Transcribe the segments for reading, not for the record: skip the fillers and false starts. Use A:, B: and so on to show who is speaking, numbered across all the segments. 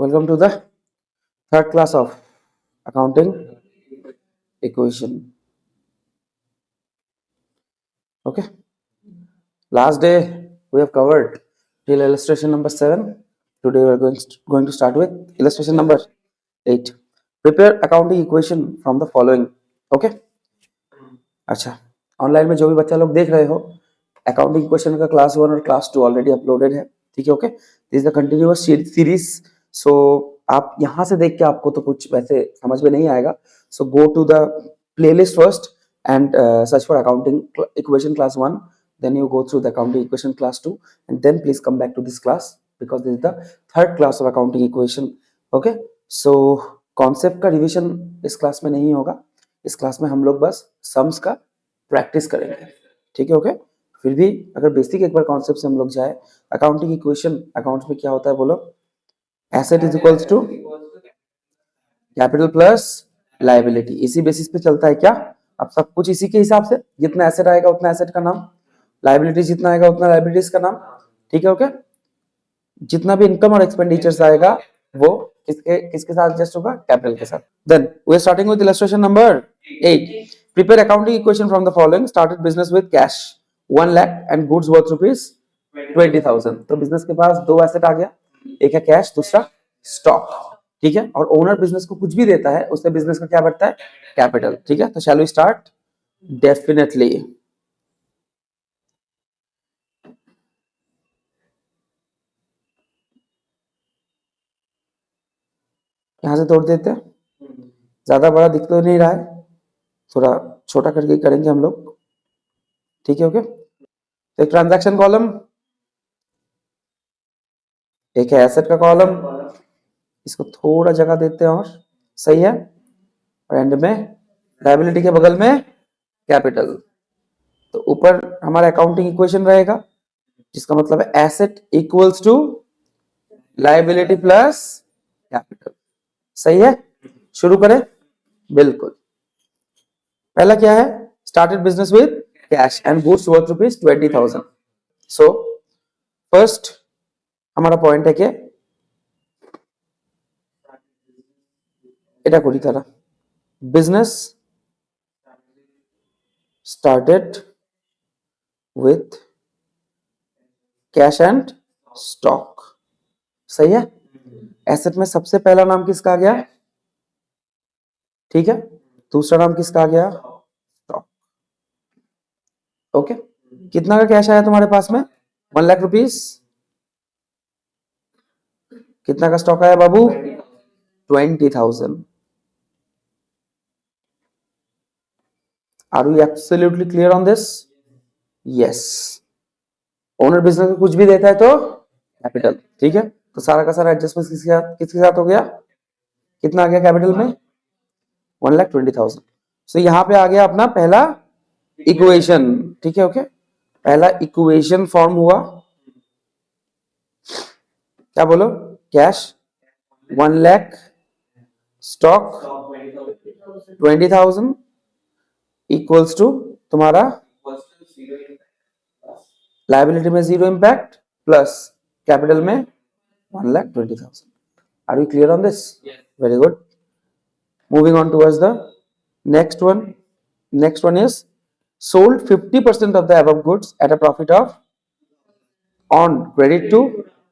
A: Welcome to the third class of accounting equation. Okay. Last day we have covered till illustration number 7. Today we are going to start with illustration number 8. Prepare accounting equation from the following. Okay. अच्छा, online में जो भी बच्चा लोग देख रहे हो, accounting equation का क्लास 1 और क्लास 2 ऑलरेडी अपलोडेड है. ठीक है. Okay, this is the continuous series. So आप यहाँ से देख के आपको तो कुछ वैसे समझ में नहीं आएगा. So go to the playlist first and search for accounting equation class 1, then you go through the accounting equation class 2, and then please come back to this class because this is the third class of accounting equation. Okay, so concept का revision इस class में नहीं होगा. इस class में हम लोग बस सम्स का प्रैक्टिस करेंगे. ठीक है. ओके, फिर भी अगर बेसिक एक बार कॉन्सेप्ट से हम लोग जाए, अकाउंटिंग इक्वेशन अकाउंट्स में क्या होता है बोलो. Asset is equals to capital plus liability. इसी बेसिस पे चलता है क्या. अब सब कुछ इसी के हिसाब से, जितना एसेट आएगा उतना एसेट का नाम, लायबिलिटी जितना आएगा उतना लायबिलिटीज का नाम. ठीक है. ओके, जितना भी इनकम और एक्सपेंडिचर्स आएगा वो किसके साथ एडजस्ट होगा, कैपिटल के साथ. Then we are starting with illustration number 8. Prepare accounting equation from the following. Started business with cash 1 lakh and goods worth ₹20,000. तो बिजनेस के पास दो एसेट आ गया, एक है कैश, दूसरा स्टॉक. ठीक है. और ओनर बिजनेस को कुछ भी देता है, उससे बिजनेस का क्या बढ़ता है, कैपिटल. ठीक है. तो शैल वी स्टार्ट. डेफिनेटली. यहां से तोड़ देते हैं, ज्यादा बड़ा दिख तो नहीं रहा है, थोड़ा छोटा करके करेंगे हम लोग. ठीक है. ओके, एक ट्रांजैक्शन कॉलम, एक है एसेट का कॉलम. इसको थोड़ा जगह देते हैं और सही है. और एंड में लायबिलिटी के बगल में कैपिटल. तो ऊपर हमारा अकाउंटिंग इक्वेशन रहेगा, जिसका मतलब है asset equals to liability plus capital. सही है. शुरू करें. बिल्कुल. पहला क्या है, started business with cash and goods worth ₹20,000. So first हमारा पॉइंट है कि এটা করি তারা business started with cash and stock. सही है. एसेट में सबसे पहला नाम किसका आ गया, ठीक है. दूसरा नाम किसका आ गया, स्टॉक. ओके, कितना का कैश आया तुम्हारे पास में, 1 लाख रुपीस. कितना का स्टॉक आया बाबू, 20,000. Are we absolutely clear on this? Yes. Owner business को कुछ भी देता है तो कैपिटल. ठीक है. तो सारा का सारा एडजस्टमेंट किसके साथ हो गया, कितना आ गया कैपिटल में, 1,20,000. सो यहाँ पे आ गया अपना पहला इक्वेशन. ठीक है. ओके, पहला इक्वेशन फॉर्म हुआ. क्या बोलो, cash 1 lakh, stock 20,000 equals to तुम्हारा लायबिलिटी में 0 इम्पैक्ट प्लस कैपिटल में 1,20,000. Are you clear on this? Very good. Moving on towards the next one. Next one is sold 50% of the above goods at a profit of on credit to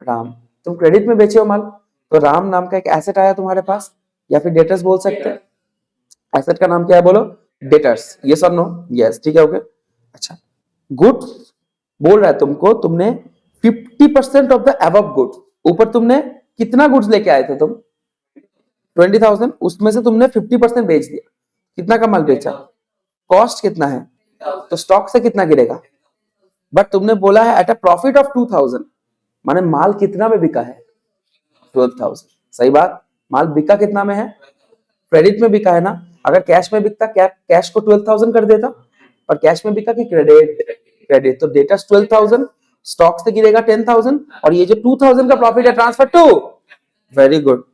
A: Ram. तुम credit में बेचे हो माल, तो राम नाम का एक asset आया तुम्हारे पास, या फिर डेटर्स बोल सकते हैं. एसेट का नाम क्या है बोलो, डेटर्स. यस और नो? यस. ठीक है. ओके. अच्छा, गुड्स बोल रहा है तुमको, तुमने 50% ऑफ द अबव गुड्स, ऊपर तुमने कितना गुड्स लेके आए थे तुम, 20,000. उसमें से तुमने 50% बेच दिया. कितना का माल बेचा, कॉस्ट कितना है, तो स्टॉक से कितना गिरेगा. बट तुमने बोला है एट अ प्रॉफिट ऑफ 2,000, माने माल कितना में बिका है, 12,000. सही बात. माल बिका कितना में है, क्रेडिट में बिका है ना. अगर कैश में बिकता, कैश को 12,000 कर देता, पर कैश में बिका कि क्रेडिट, क्रेडिट. तो डेटर्स 12,000, स्टॉक से गिरेगा 10,000, और ये जो 2,000 का प्रॉफिट है ट्रांसफर टू. Very good.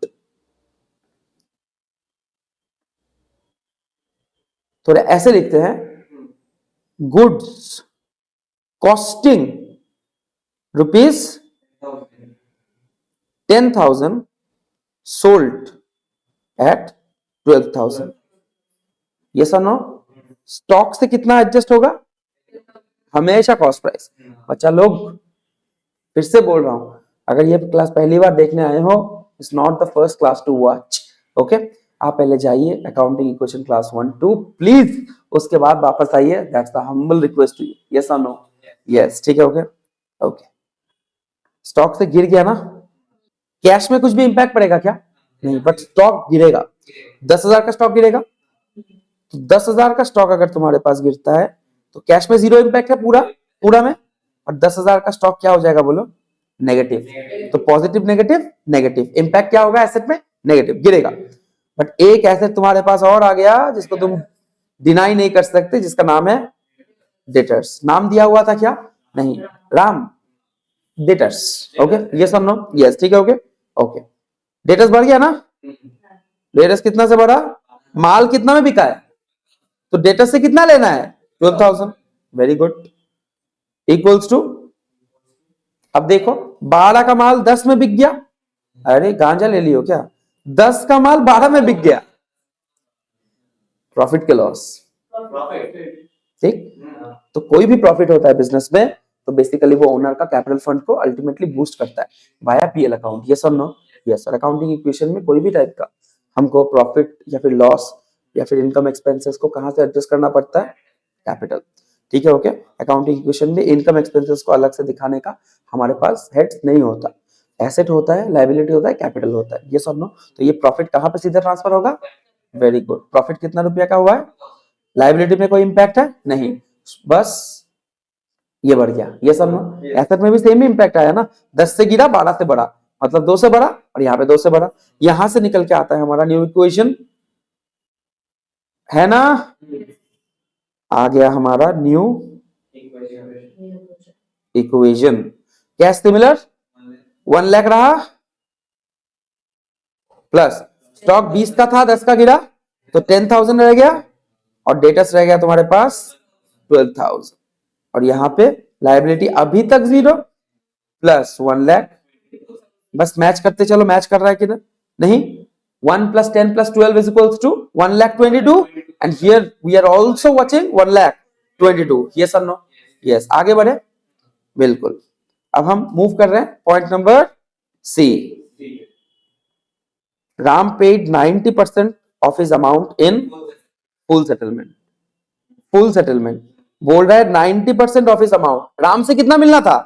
A: थोड़ा ऐसे लिखते हैं, goods costing ₹10,000 sold at 12,000। Yes और नो? स्टॉक से कितना एडजस्ट होगा? हमेशा कॉस्ट प्राइस। बच्चा लोग फिर से बोल रहा हूं, अगर ये क्लास पहली बार देखने आए हो, it's not the first class to watch. Okay, आप पहले जाइए अकाउंटिंग इक्वेशन क्लास 1-2 प्लीज, उसके बाद वापस आइए। That's the humble request to you. Yes और नो? यस, ठीक है। ओके ओके, स्टॉक से गिर गया ना, कैश में कुछ भी इंपैक्ट पड़ेगा क्या? नहीं, बट स्टॉक गिरेगा। 10,000 का स्टॉक गिरेगा, तो 10,000 का स्टॉक अगर तुम्हारे पास गिरता है तो कैश में जीरो इंपैक्ट है पूरा पूरा में, और 10,000 का स्टॉक क्या हो जाएगा बोलो? नेगेटिव। तो पॉजिटिव नेगेटिव नेगेटिव, इंपैक्ट क्या होगा एसेट में? नेगेटिव, गिरेगा। बट एक एसेट तुम्हारे पास और आ गया जिसको तुम डिनाई नहीं कर सकते, जिसका नाम है डेटर्स। नाम दिया हुआ था क्या? नहीं, राम, डेटर्स। ओके, यस और नो? यस, ठीक है। ओके ओके, डेटर्स बढ़ गया ना? डेटर्स कितना से बढ़ा? माल कितना में बिका है, तो डेटर्स से कितना लेना है? 12,000। वेरी गुड, इक्वल्स टू, अब देखो 12 का माल 10 में बिक गया। अरे गांजा ले लियो क्या? 10 का माल 12 में बिक गया, प्रॉफिट के लॉस। ठीक, तो कोई भी प्रॉफिट होता है बिजनेस में तो बेसिकली वो ओनर का कैपिटल फंड को अल्टीमेटली बूस्ट करता है वाया पीएल अकाउंट। यस और नो? यस। और अकाउंटिंग इक्वेशन में कोई भी टाइप का हमको प्रॉफिट या फिर लॉस या फिर इनकम एक्सपेंसेस को कहां से एडजस्ट करना पड़ता है? कैपिटल। ठीक है। ओके, अकाउंटिंग इक्वेशन में इनकम एक्सपेंसेस को अलग से दिखाने का हमारे पास हेड्स नहीं होता, एसेट होता है, लायबिलिटी होता है, कैपिटल होता है। यस और नो? तो ये प्रॉफिट कहां पे सीधा ट्रांसफर होगा? वेरी गुड, प्रॉफिट कितना रुपया का हुआ है? लायबिलिटी में कोई इंपैक्ट है? नहीं, बस ये बढ़ गया। ये सब एसेट में भी सेम ही इंपैक्ट आया ना, 10 से गिरा 12 से बढ़ा, मतलब 2 से बढ़ा, और यहाँ पे 2 से बढ़ा। यहां से निकल के आता है हमारा न्यू इक्वेशन, है ना? आ गया हमारा न्यू इक्वेशन। क्या सिमिलर? 1 लाख रहा, प्लस स्टॉक 20 का था, 10 का गिरा तो 10,000 रह गया, और डेटस रह गया तुम्हारे पास 12,000। और यहां पे लायबिलिटी अभी तक 0 प्लस 1 लाख। बस मैच करते चलो, मैच कर रहा है कि नहीं? 1 plus 10 plus 12 is equals to 1,22,000, and here we are also watching 1,22,000। yes or no? yes, आगे बढ़े, बिल्कुल। अब हम मूव कर रहे हैं point number C. Ram paid 90% of his amount in full settlement। Full settlement बोल रहा है 90% ऑफ हिज अमाउंट। राम से कितना मिलना था?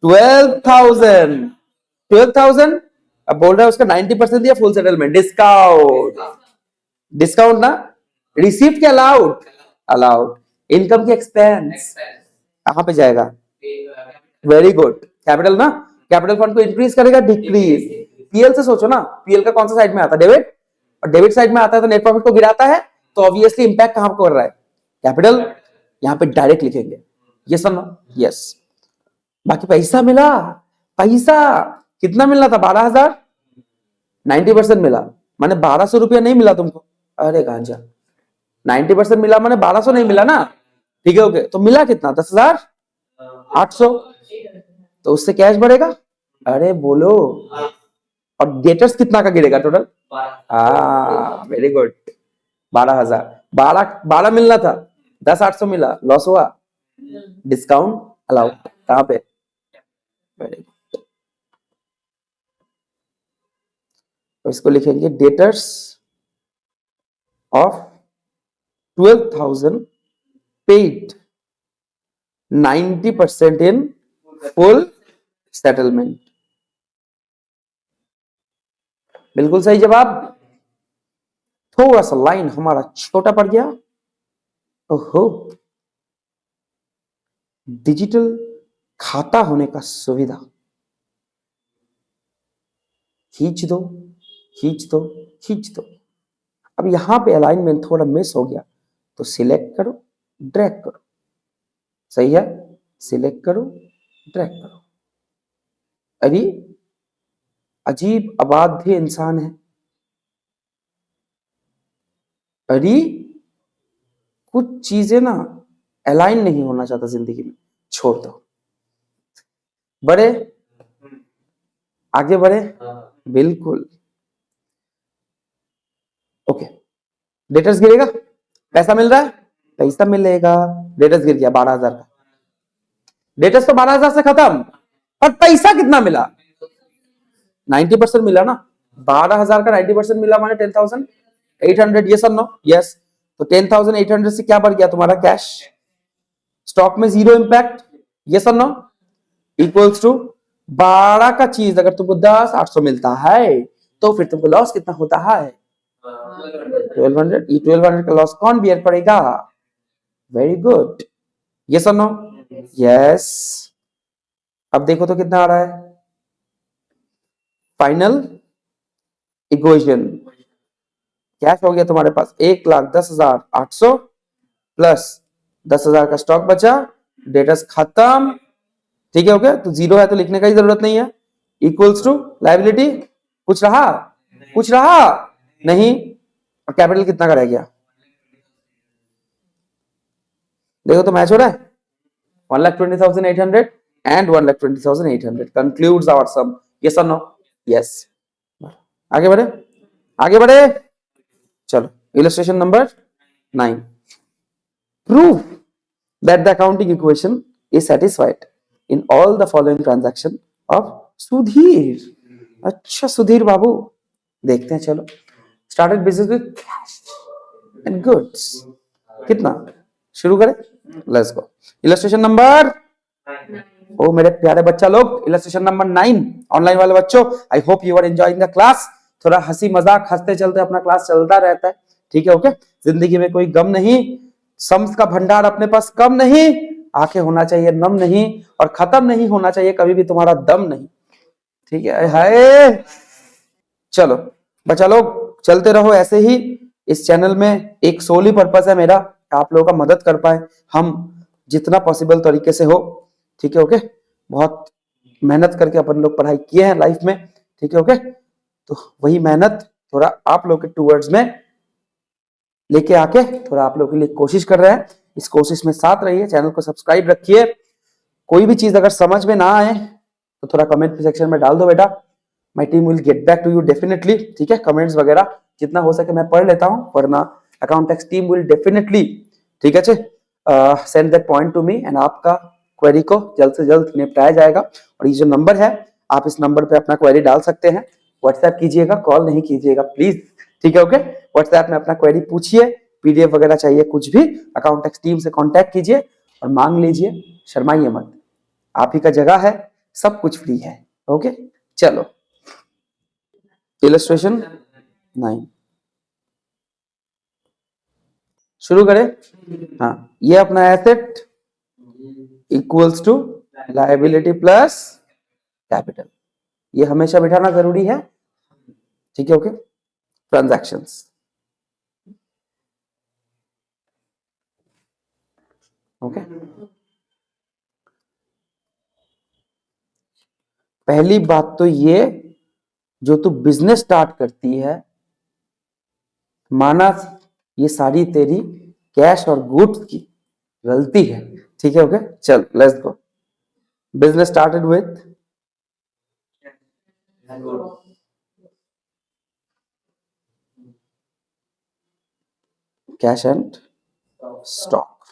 A: 12,000। 12,000, अब बोल रहा है उसका 90% दिया, फुल सेटलमेंट, डिस्काउंट। डिस्काउंट ना, रिसीव्ड के अलाउड, अलाउड। इनकम की एक्सपेंस कहां पे जाएगा? वेरी गुड, कैपिटल ना, कैपिटल फंड को इंक्रीज करेगा, डिक्रीज। पीएल से सोचो ना, पीएल का कौन सा साइड में आता है? डेबिट। और डेबिट साइड में आता है तो नेट प्रॉफिट को गिराता है, तो ऑब्वियसली इंपैक्ट कहां को कर रहा है? कैपिटल। यहां पे डायरेक्ट लिखेंगे। यस और नो? यस। बाकी पैसा मिला, पैसा कितना मिलना था? 12,000, 90% मिला, माने 1,200 रुपया नहीं मिला तुमको। अरे गांजा, 90% मिला माने 1,200 नहीं मिला ना? ठीक है। ओके, तो मिला कितना? 10,800। तो उससे कैश बढ़ेगा। अरे बोलो, और डेटर्स कितना का गिरेगा टोटल? Very good, 12,000। 12 मिलना था, 10,800 मिला, लॉस हुआ, डिस्काउंट अलाउड। कहां पे? वेरी गुड, तो इसको लिखेंगे debtors of 12,000 paid 90% in full settlement. बिल्कुल सही जवाब। थोड़ा सा लाइन हमारा छोटा पड़ गया। ओहो, डिजिटल खाता होने का सुविधा, खींच दो खींच दो खींच दो। अब यहां पे अलाइनमेंट थोड़ा मिस हो गया, तो सिलेक्ट करो, ड्रैग करो। सही है, सिलेक्ट करो, ड्रैग करो। अरे अजीब अबाध्य इंसान है। अरे कुछ चीजें ना अलाइन नहीं होना चाहता जिंदगी में, छोड़ दो। बढ़े, आगे बढ़े, बिल्कुल। ओके, डेटर्स गिरेगा, पैसा मिल रहा है, पैसा मिलेगा, डेटर्स गिर गया 12,000 का, डेटर्स तो 12,000 से खत्म, पर पैसा कितना मिला, 90% मिला ना, 12,000 का 90% मिला माने 10,800, यस और नो, यस, तो 10,800 से क्या बढ़ गया तुम्हारा कैश, स्टॉक में जीरो इंपैक्ट, यस और नो, इक्वल्स टू 12 का चीज अगर तुमको 10,800 मिलता है तो फिर तुमको लॉस कितना होता है, 1200, 1200 का लॉस कौन बियर पड़ेगा, वेरी गुड, यस और नो, यस, अब देखो तो कितना आ रहा है, फाइनल इक्वेशन, कैश हो गया तुम्हारे पास 1,10,800 प्लस 10,000 का स्टॉक बचा, डेटर्स खत्म, ठीक है, ओके, तो जीरो है तो लिखने का ही जरूरत नहीं है, इक्वल्स टू लायबिलिटी, कुछ रहा, कुछ रहा नहीं, और कैपिटल कितना का रह गया, देखो तो मैच हो रहा है, 1,20,800 and 1,20,800 concludes our sum, yes or no, yes, आगे बढ़े, आगे बढ़े, चलो, illustration number 9, prove that the accounting equation is satisfied in all the following transaction of Sudhir, अच्छा सुधीर बाबू, देखते हैं, चलो, started business with cash and goods, कितना, शुरू करें, लेट्स गो, इलस्ट्रेशन नंबर, ओ मेरे प्यारे बच्चा लोग, इलस्ट्रेशन नंबर 9, ऑनलाइन वाले बच्चों, I hope you are enjoying the class, थोड़ा हंसी मजाक हंसते चलते अपना क्लास चलता रहता है, ठीक है, ओके, जिंदगी में कोई गम नहीं, सम्स का भंडार अपने पास कम नहीं, आंखें होना चाहिए नम नहीं, और खत्म नहीं होना चाहिए कभी भी तुम्हारा दम नहीं, ठीक है, हाय, चलो बच्चा लोग, चलते रहो ऐसे ही, इस चैनल में एक सोली पर्पस है मेरा, आप लोगों का मदद कर पाए हम जितना पॉसिबल तरीके से हो, ठीक है, ओके, बहुत मेहनत करके अपन लोग पढ़ाई किए हैं लाइफ में, ठीक है, ओके, तो वही मेहनत थोड़ा आप लोग के टूवर्ड्स में लेके आके थोड़ा आप लोग के लिए कोशिश कर रहे हैं, इस कोशिश में साथ रहिए, चैनल को सब्सक्राइब रखिए, कोई भी चीज अगर समझ में ना आए तो थोड़ा कमेंट सेक्शन में डाल दो बेटा, my team will get back to you definitely, ठीक है, कमेंट्स वगैरह जितना हो सके मैं पढ़ लेता हूँ, वरना account tax team will definitely, ठीक है, send that point to me, and आपका क्वेरी को जल्द से जल्द निपटाया जाएगा, और ये जो नंबर है आप इस नंबर पे अपना क्वेरी डाल सकते हैं, व्हाट्सएप कीजिएगा, कॉल नहीं कीजिएगा प्लीज, ठीक है, ओके, व्हाट्सएप में अपना क्वेरी पूछिए, पीडीएफ वगैरह चाहिए कुछ भी, अकाउंट टैक्स टीम से कांटेक्ट कीजिए और मांग लीजिए, शर्माइए मत, आप ही का जगह है, सब कुछ फ्री है, ओके, चलो, इलस्ट्रेशन 9 शुरू करें, हाँ, ये अपना asset equals to liability plus capital, ये हमेशा बिठाना जरूरी है, ठीक है, ओके, ट्रांजैक्शंस, ओके, पहली बात तो ये, जो तू बिजनेस स्टार्ट करती है, माना ये सारी तेरी कैश और गुड्स की गलती है, ठीक है, ओके, चल let's go, business started with cash and stock,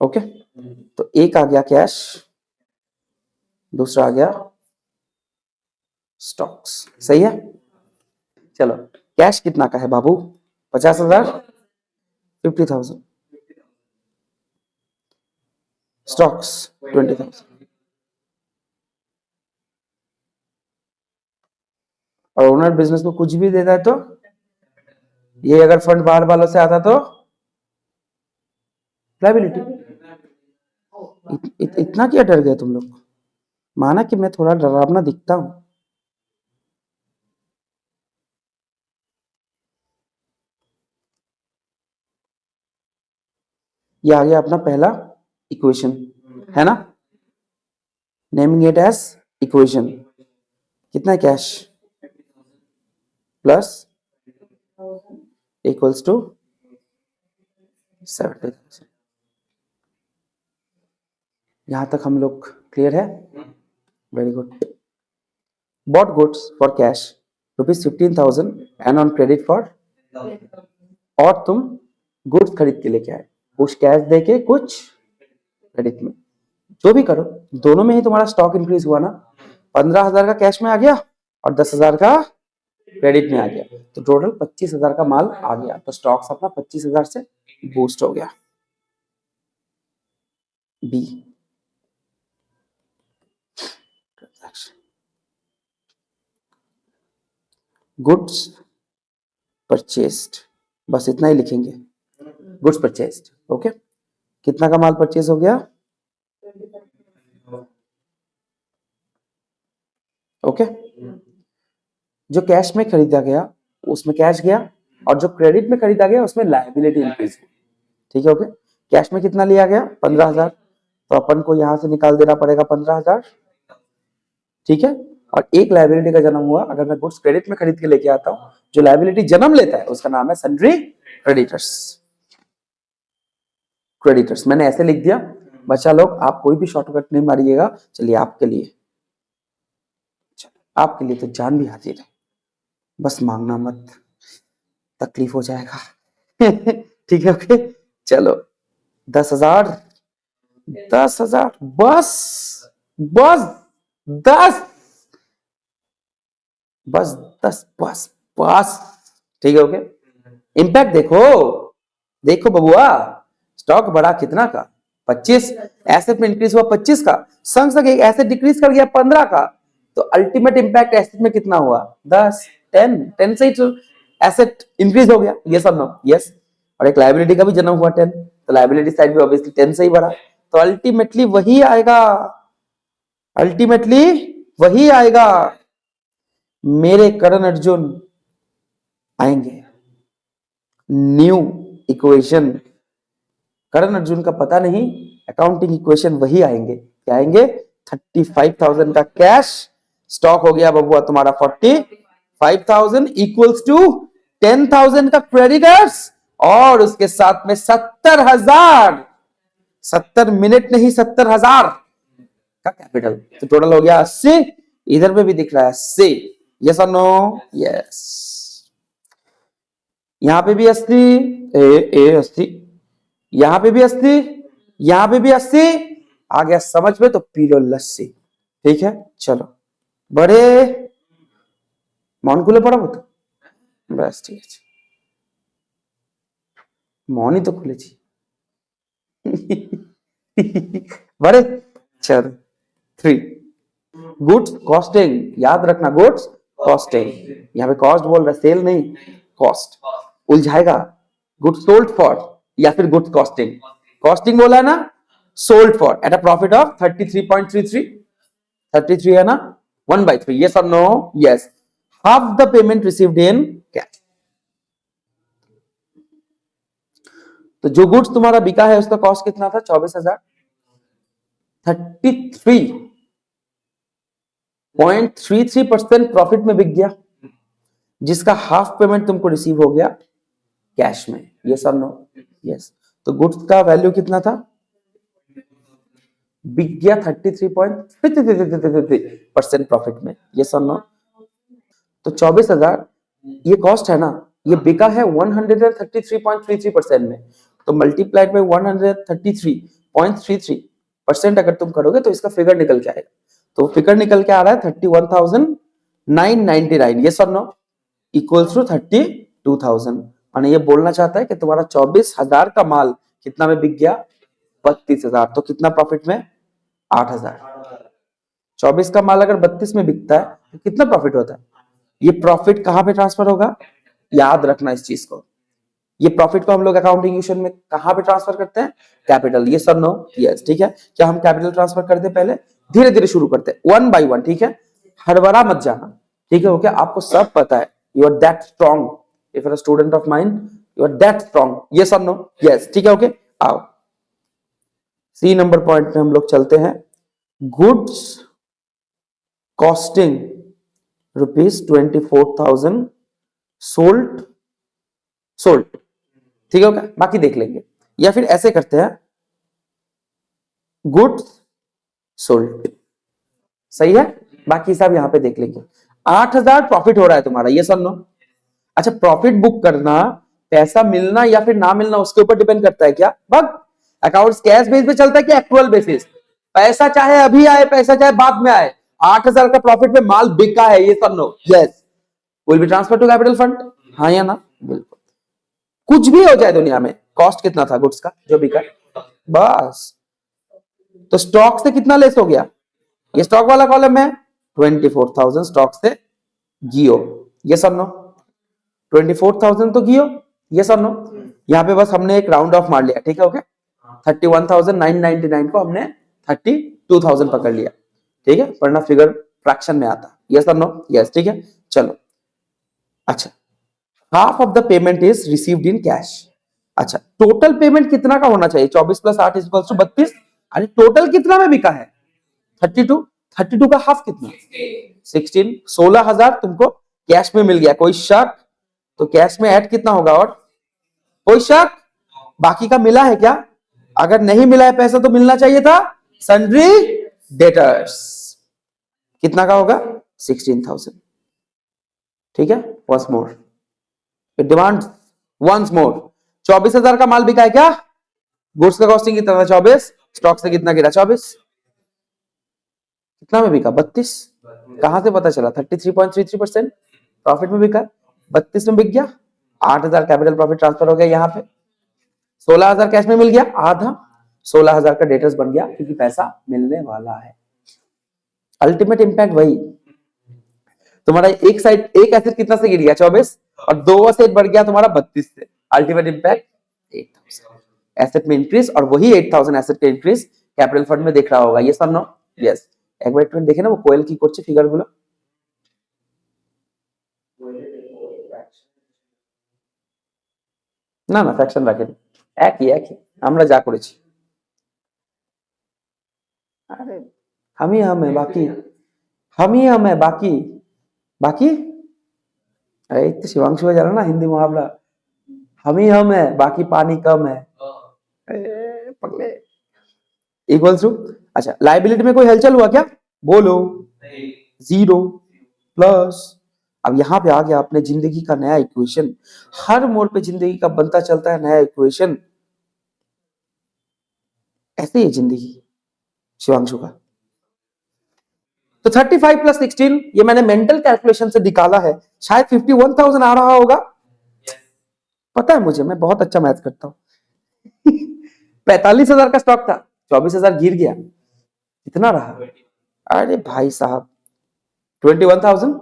A: okay, तो एक आ गया कैश, दूसरा आ गया स्टॉक्स, सही है, चलो, कैश कितना का है बाबू, 50,000, 50,000, स्टॉक्स 20,000, और ओनर बिजनेस को कुछ भी देता है तो, ये अगर फंड बाहर वालों से आता तो लायबिलिटी, इतना क्या डर गए तुम लोग, माना कि मैं थोड़ा डरावना दिखता हूं, ये आ गया अपना पहला इक्वेशन, है ना, नेमिंग इट एज इक्वेशन, कितना कैश प्लस इक्वल्स टू 70,000, यहां तक हम लोग क्लियर है, very good, bought goods for cash, ₹15,000 and on credit for, और तुम गुड्स खरीद के लेके आए, कुछ कैश देके कुछ क्रेडिट में, जो भी करो दोनों में ही तुम्हारा स्टॉक इंक्रीज हुआ ना। 15,000 का कैश में आ गया और 10,000 का क्रेडिट में आ गया, तो टोटल 25,000 का माल आ गया, तो स्टॉक्स अपना 25,000 से बूस्ट हो गया। बी गुड्स परचेस्ड, बस इतना ही लिखेंगे, गुड्स परचेस्ड। ओके, कितना का माल परचेज हो गया? ओके, जो कैश में खरीदा गया उसमें कैश गया, और जो क्रेडिट में खरीदा गया उसमें लायबिलिटी इंक्रीज हुई। ठीक है, ओके। कैश में कितना लिया गया? 15,000, तो अपन को यहां से निकाल देना पड़ेगा 15,000। ठीक है, और एक लायबिलिटी का जन्म हुआ, अगर मैं गुड्स क्रेडिट में खरीद के लेके आता हूं, जो लायबिलिटी जन्म लेता है उसका नाम है सन्ड्री क्रेडिटर्स। क्रेडिटर्स मैंने ऐसे लिख दिया। बच्चा लोग आप कोई भी शॉर्टकट नहीं मारिएगा, चलिए आपके लिए, आपके लिए तो जान भी हाजिर है, बस मांगना मत, तकलीफ हो जाएगा। ठीक है, ओके। चलो 10,000, 10,000, बस बस 10, बस 10, बस बस। ठीक है, ओके। इम्पैक्ट देखो, देखो बबुआ, स्टॉक बढ़ा कितना का? 25, एसेट में इंक्रीज हुआ 25 का, संग संग एक एसेट डिक्रीज कर गया 15 का, तो अल्टीमेट इंपैक्ट एसेट में कितना हुआ? 10, 10 से ही एसेट इंक्रीज हो गया। यस और नो? यस। और एक लायबिलिटी का भी जन्म हुआ 10, तो लायबिलिटी साइड भी ऑब्वियसली 10 से ही बढ़ा, तो अल्टीमेटली वही आएगा, अल्टीमेटली वही आएगा। मेरे करण अर्जुन आएंगे न्यू इक्वेशन, करण अर्जुन का पता नहीं, अकाउंटिंग इक्वेशन वही आएंगे, क्या आएंगे? 35,000 का कैश स्टॉक हो गया बबुआ तुम्हारा 45,000 इक्वल्स टू 10,000 का क्रेडिटर्स, और उसके साथ में 70,000, 70 मिनट नहीं 70,000 का कैपिटल, तो टोटल हो गया 80। इधर पे भी दिख रहा है 80। यस और नो? यस। यहां पे भी 80, ए 80, यहां पे भी 80, यहां पे भी 80, आ गया समझ में? तो पी लो लस्सी। ठीक है, चलो बड़े मौन खुले पड़ा तो बस, ठीक है, मौन ही तो खुले छी। बड़े, चलो 3 गुड्स कॉस्टिंग, याद रखना गुड्स कॉस्टिंग, यहाँ पे कॉस्ट बोल रहा है, सेल नहीं, कॉस्ट उलझाएगा। गुड्स सोल्ड फॉर या फिर गुड्स कॉस्टिंग, कॉस्टिंग बोला है ना, sold for at a profit of 33.33, 33 है ना, 1/3। यस और no? Yes. Half the payment received in cash, तो जो गुड्स तुम्हारा बिका है उसका कॉस्ट कितना था? 24,000, 33.33% प्रॉफिट में बिक गया, जिसका हाफ पेमेंट तुमको रिसीव हो गया कैश में। यस और नो? यस। तो गुड्स का वैल्यू कितना था? बिक गया 33.33% प्रॉफिट में। यस और नो? तो 24,000 ये कॉस्ट है ना, ये बिका है 133.33% में, तो मल्टीप्लाइड में 133.33% अगर तुम करोगे तो इसका फिगर निकल के आएगा, तो फिगर निकल के आ रहा है 31,999। यस और नो? Equals to 32,000। और ये बोलना चाहता है कि तुम्हारा 24,000 का माल कितना में बिक गया? 32,000, तो कितना प्रॉफिट में? 8,000। 24 का माल अगर 32 में बिकता है तो कितना प्रॉफिट होता है? ये प्रॉफिट कहां पे ट्रांसफर होगा? याद रखना इस चीज को, ये प्रॉफिट को हम लोग अकाउंटिंग इक्वेशन में कहां पे ट्रांसफर करते हैं? कैपिटल। ये सब नो? यस। ठीक है, क्या हम कैपिटल ट्रांसफर करते पहले? धीरे धीरे शुरू करते हैं, 1 by 1। ठीक है, हड़बड़ा मत जाना। ठीक है, ओके, आपको सब पता है, you are that strong, if you are student of mind, you are that strong. Yes और नो? यस। ठीक है, ओके, आओ सी नंबर पॉइंट में हम लोग चलते हैं। Goods costing ₹24,000 sold, sold. ठीक है, ओके, बाकी देख लेंगे, या फिर ऐसे करते हैं, गुड्स सोल्ड, सही है, बाकी सब यहां पे देख लेंगे। 8,000 प्रॉफिट हो रहा है तुम्हारा, ये सुन लो। अच्छा, प्रॉफिट बुक करना, पैसा मिलना या फिर ना मिलना उसके ऊपर डिपेंड करता है क्या? बग अकाउंट्स कैश बेस पे चलता है कि एक्चुअल बेसिस? पैसा चाहे अभी आए, पैसा चाहे बाद में आए, 8,000 का प्रॉफिट में माल बिका है, ये सुन लो। Yes, will be transfer to capital fund, हाँ या ना? बिल्कुल। कुछ भी हो जाए दुनिया में, कॉस्ट कितना था गुड्स का जो बिका, बस। तो स्टॉक से कितना लेस हो गया? ये स्टॉक वाला कॉलम है, 24,000 स्टॉक से गियो, ये सब नो। 24,000 तो गियो, ये सब नो। यहाँ पे बस हमने एक राउंड ऑफ मार लिया, ठीक है? ओके, 31,999 को हमने 32,000 पकड़ लिया, ठीक है? वरना फिगर फ्रैक्शन में आता, ये सब नो। यस, ठीक है, चलो। अच्छा, half of the payment is received in cash. अच्छा, टोटल पेमेंट कितना का होना चाहिए? 24 प्लस 8 इज 32। अरे टोटल कितना में बिका है? 32। 32 का हाफ कितना? 16। 16,000 तुमको कैश में मिल गया, कोई शक? तो कैश में ऐड कितना होगा? और कोई शक? बाकी का मिला है क्या? अगर नहीं मिला है पैसा तो मिलना चाहिए था सन्ड्री डेटर्स, कितना का होगा? 16,000, ठीक है? Once more demand, once more 24,000 का माल बिका है क्या? गुड्स का कॉस्टिंग कितना था? 24। स्टॉक से कितना गिरा? 24। कितना में बिका? 32। कहां से पता चला? 33.33% प्रॉफिट में बिका, 32 में बिक गया। 8,000 कैपिटल प्रॉफिट ट्रांसफर हो गया यहाँ पे, 16,000 कैश में मिल गया, आधा 16,000 का डेटर्स बन गया, क्योंकि पैसा मिलने वाला है। अल्टीमेट इंपैक्ट वही, तुम्हारा एक साइड एक एसेट कितना से गिर गया? 24, और दो एसेट बढ़ गया तुम्हारा 32 से। अल्टीमेट इंपैक्ट 8,000 एसेट में इंक्रीज, और वही 8,000 एसेट का इंक्रीज कैपिटल फंड में देख रहा होगा, ये सब नो। यस, एक बार একবার देखे ना वो कोयल की করছে ফিগার গুলো, না না ফ্র্যাকশন রাখেনি, একই একই আমরা যা করেছি। अरे हम ही हम है बाकी, हम ही हम है बाकी, बाकी। अरे तो शिवांशु को जाना ना हिंदी मुहावरा, हम ही हम है बाकी पानी कम है। पगले इक्वल्स टू, अच्छा लाइबिलिटी में कोई हलचल हुआ क्या? बोलो। जीरो प्लस, अब यहां पे आ गया अपने जिंदगी का नया इक्वेशन। हर मोड़ पे जिंदगी का बनता चलता है नया इक्वेशन, ऐसे ही जिंदगी शिवांशु का। तो 35 प्लस 16 ये मैंने मेंटल कैलकुलेशन से निकाला है, शायद 51,000 आ रहा होगा। पता है मुझे, मैं बहुत अच्छा मैथ करता हूं। 45,000 का स्टॉक था, 24,000 गिर गया, कितना रहा? अरे भाई साहब 21,000,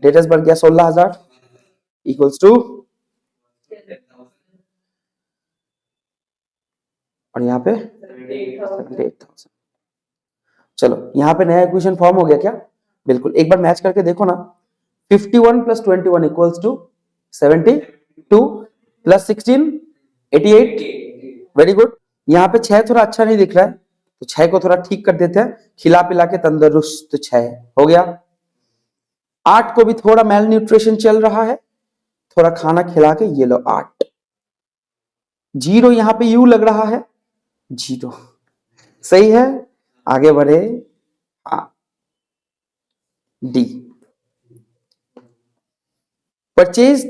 A: डेटर्स बढ़ गया 16,000 इक्वल्स टू, और यहाँ पे 78,000। चलो यहाँ पे नया इक्वेशन फॉर्म हो गया क्या? बिल्कुल, एक बार मैच करके देखो ना। 51 plus 21 equals to 72 plus 16 88। Very good. यहाँ पे 6 थोड़ा अच्छा नहीं दिख रहा है, तो 6 को थोड़ा ठीक कर देते हैं, खिला पिला के तंदुरुस्त 6 हो गया। 8 को भी थोड़ा मेल न्यूट्रिशन चल रहा है, थोड़ा खाना खिला के ये लो 8। 0 यहाँ पे यू लग रहा है, 0 सही है, आगे बढ़े। डी, परचेज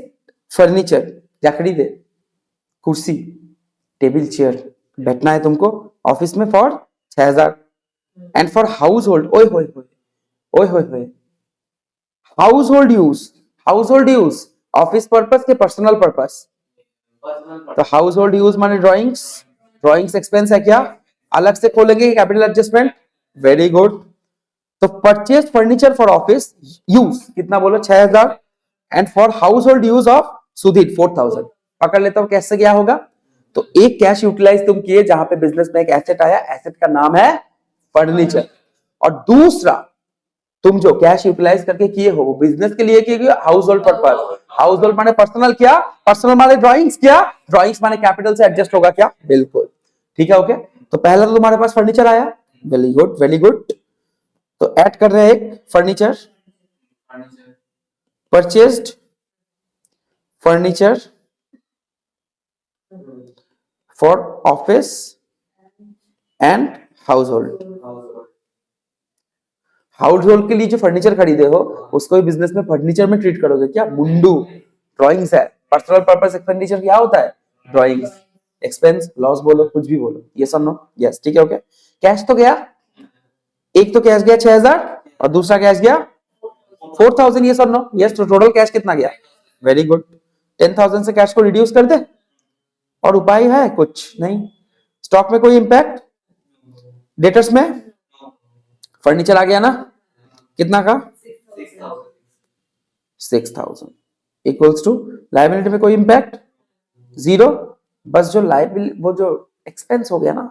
A: फर्नीचर, क्या खरीदे? कुर्सी, टेबल, चेयर, बैठना है तुमको ऑफिस में for 6,000। And for house hold, ओए होए होए, ओए होए होए, house hold use, house hold use office purpose के पर्सनल पर्पस। तो हाउस होल्ड यूज माने ड्राइंग्स, ड्राइंग्स एक्सपेंस है क्या? अलग से खोलेंगे कैपिटल एडजस्टमेंट, वेरी गुड। तो purchase furniture for office use कितना बोलो? 6,000। And for house hold use of Sudhir 4,000। पकड़ लेता हूं कैसे क्या होगा। तो एक कैश यूटिलाइज तुम किए जहां पे बिजनेस में एक एसेट आया, एसेट का नाम है फर्नीचर, और दूसरा तुम जो कैश यूटिलाइज करके किए हो वो बिजनेस के लिए किए, house hold purpose. House hold माने पर्सनल, क्या पर्सनल माने ड्राइंग्स, क्या ड्राइंग्स माने कैपिटल से एडजस्ट होगा क्या? बिल्कुल ठीक है। ओके, तो पहला तो तुम्हारे पास फर्नीचर आया, वेरी गुड वेरी गुड। तो ऐड कर रहे हैं एक furniture, purchased furniture for office and house hold. House hold के लिए जो फर्नीचर खरीदे हो उसको भी बिजनेस में फर्नीचर में ट्रीट करोगे क्या? मुंडू, ड्राइंग्स है। पर्सनल पर्पस एक्सपेंडिचर क्या होता है? ड्राइंग्स। एक्सपेंस, लॉस बोलो, कुछ भी बोलो, ये सब नो, यस ठीक है ओके। कैश तो गया, एक तो कैश गया 6000 और दूसरा कैश गया 4000, ये सब नो, यस। तो टोटल कैश कितना गया? Very good. 10000 से कैश को रिड्यूस कर दे, और उपाय है कुछ नहीं। स्टॉक में कोई इंपैक्ट, डेटर्स में फर्नीचर आ गया ना, कितना का? 6000 इक्वल्स टू लाइबिलिटी में कोई इंपैक्ट, जीरो। बस जो लाइबिलिटी, वो जो एक्सपेंस हो गया ना,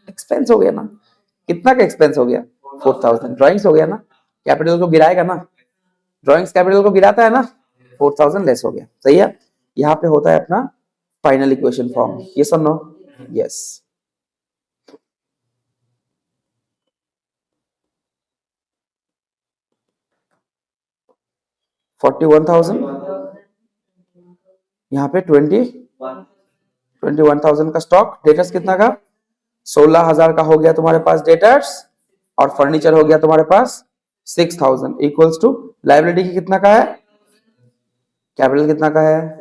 A: एक्सपेंस हो गया ना, कितना का एक्सपेंस हो गया? 4000। ड्राइंग्स हो गया ना, कैपिटल को गिराएगा ना, ड्राइंग्स कैपिटल को गिराता है ना, 4000 लेस हो गया, सही है। यहाँ पे होता है अपना फाइनल इक्वेशन फॉर्म, ये सब नो, यस। $41,000, यहाँ पे 21,000 का स्टॉक। डेटर्स कितना का? 16,000 का हो गया तुम्हारे पास डेटर्स, और फर्नीचर हो गया तुम्हारे पास 6,000 इक्वल्स टू लाइबिलिटी की कितना का है? कैपिटल कितना का है?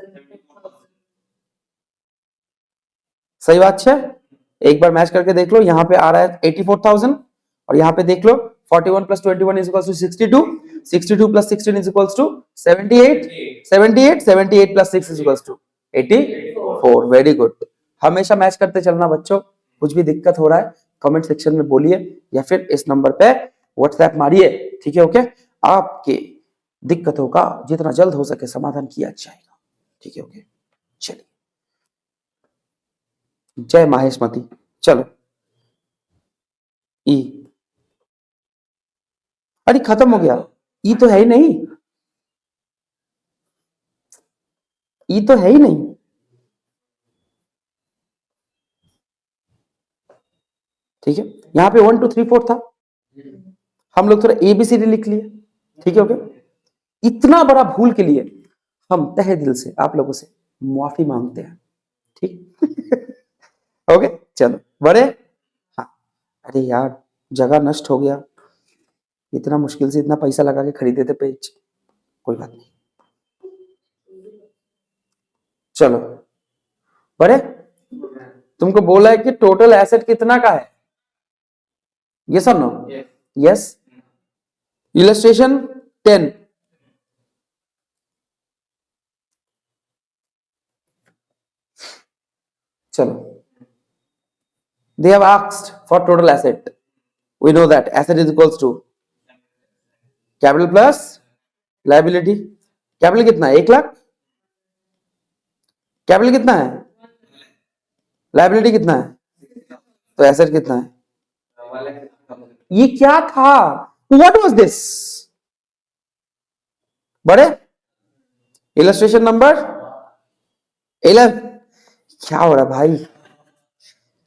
A: सही बात है। एक बार मैच करके देख लो, यहाँ पे आ रहा है 84,000, और यहाँ पे देख लो 41 plus 21 is equals to 62, 62 plus 16 is equals to 78, 78, 78 plus 6 is equals to 84। Very good. हमेशा मैच करते चलना बच्चों। कुछ भी दिक्कत हो रहा है कमेंट सेक्शन में बोलिए, या फिर इस नंबर पे व्हाट्सएप मारिए, ठीक है ओके। आपके दिक्कतों का जितना जल्द हो सके समाधान किया जाएगा, ठीक है ओके। चलिए, जय माहेशमती। चलो, ई, अरे खत्म हो गया, ई तो है ही नहीं, ई तो है ही नहीं। ठीक है, यहाँ पे 1 2 3 4 था, हम लोग थोड़ा ABCD लिख लिए, ठीक है ओके। इतना बड़ा भूल के लिए हम तहे दिल से आप लोगों से माफी मांगते हैं, ठीक। ओके चलो, बड़े, हाँ, अरे यार जगह नष्ट हो गया, इतना मुश्किल से इतना पैसा लगा के खरीदे थे पेज, कोई बात नहीं। चलो बड़े, तुमको बोला है कि टोटल एसेट कितना का है, ये सब नो, यस। इलस्ट्रेशन 10, चलो, they have asked for total asset, we know that asset is equals to capital plus liability। Capital कितना है? 1 लाख। कैपिटल कितना है? लाइबिलिटी कितना है? तो एसेट कितना है? ये क्या था? What was this? बड़े, इलस्ट्रेशन नंबर 11। क्या हो रहा है भाई,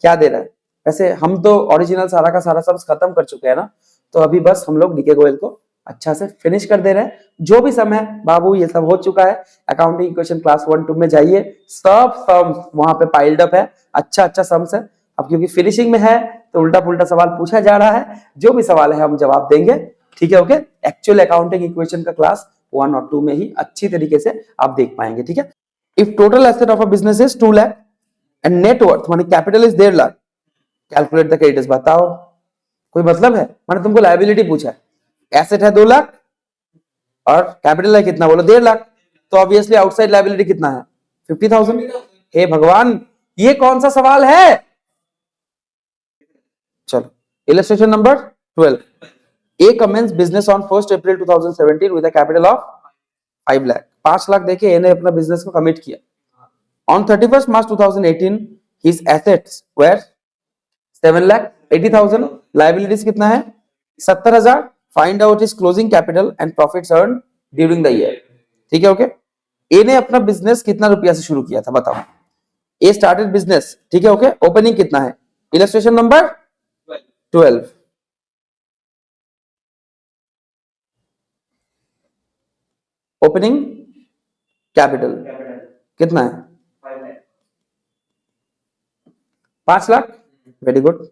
A: क्या दे रहा है? वैसे हम तो ओरिजिनल सारा का सारा सब खत्म कर चुके हैं ना, तो अभी बस हम लोग डीके गोयल को अच्छा से फिनिश कर दे रहे हैं। जो भी सम है बाबू ये सब हो चुका है। अकाउंटिंग इक्वेशन क्लास 1 2 में जाइए, सब सम्स वहां पे पाइल्ड अप है, अच्छा अच्छा सम्स है। अब क्योंकि फिनिशिंग में है तो उल्टा पुल्टा सवाल पूछा जा रहा है, जो भी सवाल है हम जवाब देंगे, ठीक है ओके। एक्चुअल अकाउंटिंग इक्वेशन का क्लास 1 और 2 में ही अच्छी तरीके से आप देख पाएंगे, ठीक है। If total asset of a business is 2 lakh and net worth माने capital is 1.5 lakh, calculate the creditors. बताओ, कोई मतलब है? मैंने तुमको लायबिलिटी पूछा है, एसेट है 2 लाख और कैपिटल है कितना, बोलो 1.5 लाख, तो ऑब्वियसली आउटसाइड लायबिलिटी कितना है? 50,000। हे भगवान, ये कौन सा सवाल है? चलो, illustration number 12। A commences business on 1 April 2017 with a capital of 5 lakh. 5 lakh देके ए ने अपना बिजनेस को कमिट किया। On 31 March 2018 his assets were 7,80,000। Liabilities कितना है? 70,000। Find out is closing capital and profits earn during the year, ठीक है okay. ए ने अपना बिजनेस कितना रुपया से शुरू किया था, बताओ। ए स्टार्टेड बिजनेस, ठीक है ओके। ओपनिंग कितना है? Illustration number 12। ओपनिंग कैपिटल कितना है? 5 lakh. Very good.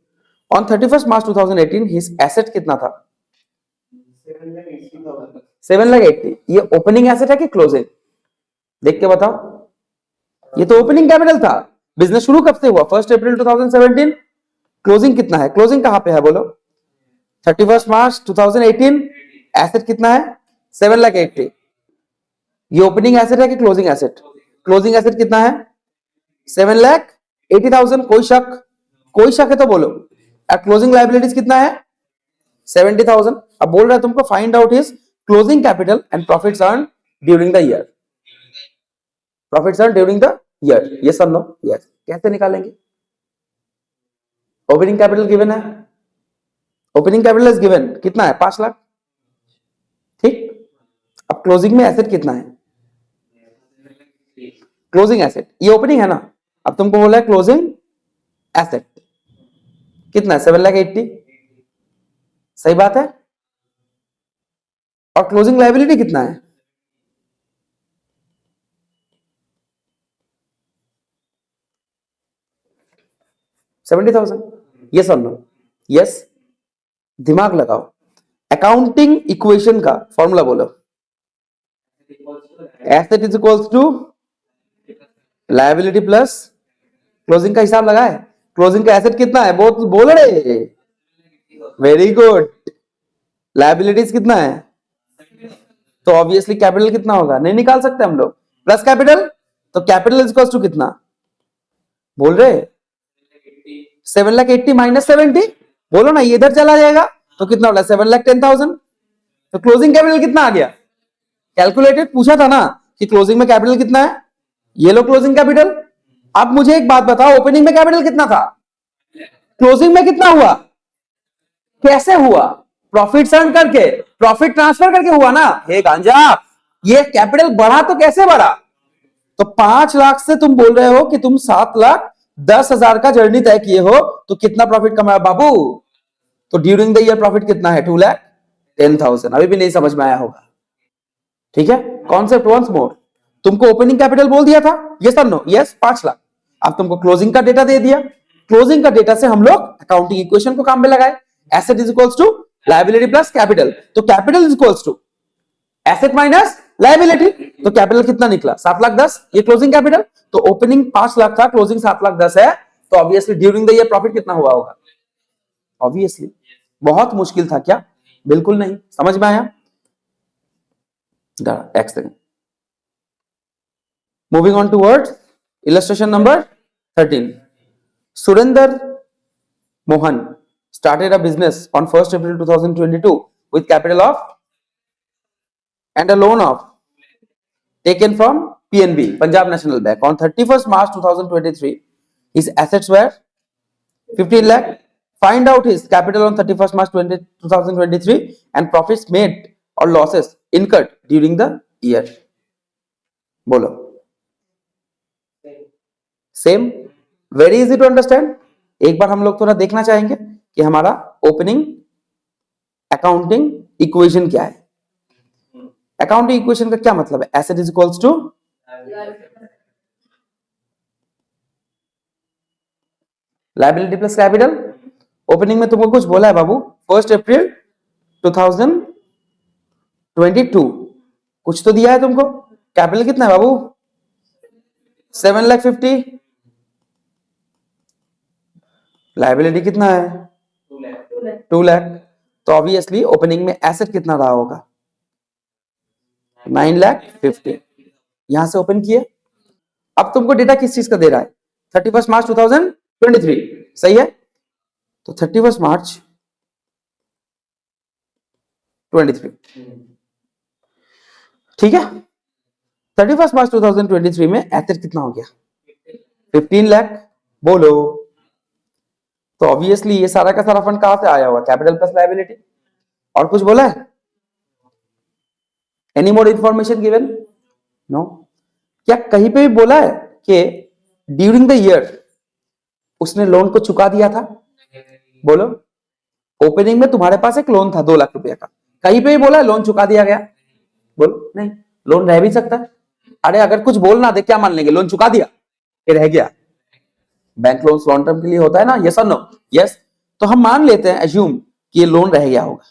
A: On 31 March 2018 his asset कितना था? 7,80,000। ये ओपनिंग एसेट है कि क्लोजिंग? देख के बताओ। ये तो ओपनिंग कैपिटल था। बिजनेस शुरू कब से हुआ? 1 अप्रैल 2017। क्लोजिंग कितना है? क्लोजिंग कहां पे है बोलो? 31 मार्च 2018। एसेट कितना है? 7,80,000। ये ओपनिंग एसेट है कि क्लोजिंग एसेट? क्लोजिंग एसेट कितना है? 7,80,000। कोई शक? कोई शक है तो बोलो। क्लोजिंग लाइबिलिटीज कितना है? 70,000। अब बोल रहा है तुमको find out his closing capital and profits earn during the year. Profits earn during the year, ये सब नो। यस, कैसे निकालेंगे? ओपनिंग कैपिटल गिवन है। ओपनिंग कैपिटल इज गिवन, कितना है? 5 लाख। ठीक। अब क्लोजिंग में एसेट कितना है? क्लोजिंग एसेट, ये ओपनिंग है ना। अब तुमको बोला है क्लोजिंग एसेट कितना है? 7,80,000। सही बात है। और क्लोजिंग लायबिलिटी कितना है? 70,000। ये सब लो। यस, दिमाग लगाओ। अकाउंटिंग इक्वेशन का फॉर्मूला बोलो। Asset is equals to liability plus closing का हिसाब लगाए। क्लोजिंग का एसेट कितना है? बहुत बोल रहे। Very good. लायबिलिटीज कितना है? तो ऑब्वियसली कैपिटल कितना होगा? नहीं निकाल सकते हम लोग। प्लस कैपिटल, तो कैपिटल इज इक्वल्स टू कितना बोल रहे? 7,80,000 माइनस 70। बोलो ना, ये इधर चला जाएगा तो कितना होगा? 7,10,000। तो क्लोजिंग कैपिटल कितना आ गया? कैलकुलेटेड पूछा था ना कि क्लोजिंग में कैपिटल कितना है। ये लो क्लोजिंग कैपिटल। अब मुझे एक बात बताओ, ओपनिंग में कैपिटल कितना था? क्लोजिंग में कितना हुआ? कैसे हुआ? प्रॉफिट अर्न करके, प्रॉफिट ट्रांसफर करके हुआ ना। हे गांजा, ये कैपिटल बढ़ा तो कैसे बढ़ा? तो 5 लाख से तुम बोल रहे हो कि तुम 7,10,000 का जर्नी तय किए हो, तो कितना प्रॉफिट कमाया बाबू? तो ड्यूरिंग द ईयर प्रॉफिट कितना है? 2,10,000। अभी भी नहीं समझ में आया होगा। ठीक है, कॉन्सेप्ट वंस मोर। तुमको ओपनिंग कैपिटल बोल दिया था, यस और नो? यस, 5 लाख। अब तुमको क्लोजिंग का डेटा दे दिया। क्लोजिंग का डेटा से हम लोग अकाउंटिंग इक्वेशन को काम में लगाए। Asset is equals to liability plus capital. तो capital is equals to asset minus liability. तो कैपिटल कितना निकला? 7,10,000। ये क्लोजिंग कैपिटल। तो ओपनिंग 5 लाख था, क्लोजिंग 7,10,000 है। तो obviously during the year profit कितना हुआ होगा? ऑब्वियसली। बहुत मुश्किल था क्या? बिल्कुल नहीं। समझ में आया? Excellent. Moving on towards illustration number 13. Surinder Mohan started a business on 1st April 2022 with capital of and a loan of taken from PNB, Punjab National Bank. On 31st March 2023, his assets were 15 lakh. Find out his capital on 31st March 2023 and profits made or losses incurred during the year. बोलो। Same, very easy to understand. एक बार हम लोग थोड़ा देखना चाहेंगे कि हमारा ओपनिंग अकाउंटिंग इक्वेशन क्या है। अकाउंटिंग इक्वेशन का क्या मतलब है? Asset is equals to liability plus capital. Opening में तुमको कुछ बोला है बाबू? 1 अप्रैल 2022। कुछ तो दिया है तुमको। कैपिटल कितना है बाबू? 7,50,000। लायबिलिटी कितना है? 2 लाख। तो ऑब्वियसली ओपनिंग में एसेट कितना रहा होगा? 9,50,000। यहां से ओपन किए। अब तुमको डेटा किस चीज का दे रहा है? 31 मार्च 2023। सही है। तो 31 मार्च 23, ठीक है। 31 मार्च 2023 में एसेट कितना हो गया? 15 लाख। बोलो। तो ऑब्वियसली ये सारा का सारा फंड कहां से आया हुआ? Capital plus liability. और कुछ बोला है? Any more information given? No. क्या कहीं पे भी बोला है कि ड्यूरिंग द ईयर उसने लोन को चुका दिया था? बोलो। ओपनिंग में तुम्हारे पास एक लोन था 2 लाख रुपए का, कहीं पे भी बोला है लोन चुका दिया गया? बोलो। नहीं, लोन रह भी सकता है। अरे अगर कुछ बोलना दे क्या मान लेंगे? लोन चुका दिया, ये रह गया। बैंक लोन लॉन्ग टर्म के लिए होता है ना, यस और नो? यस। तो हम मान लेते हैं, एज्यूम कि ये लोन रह गया होगा।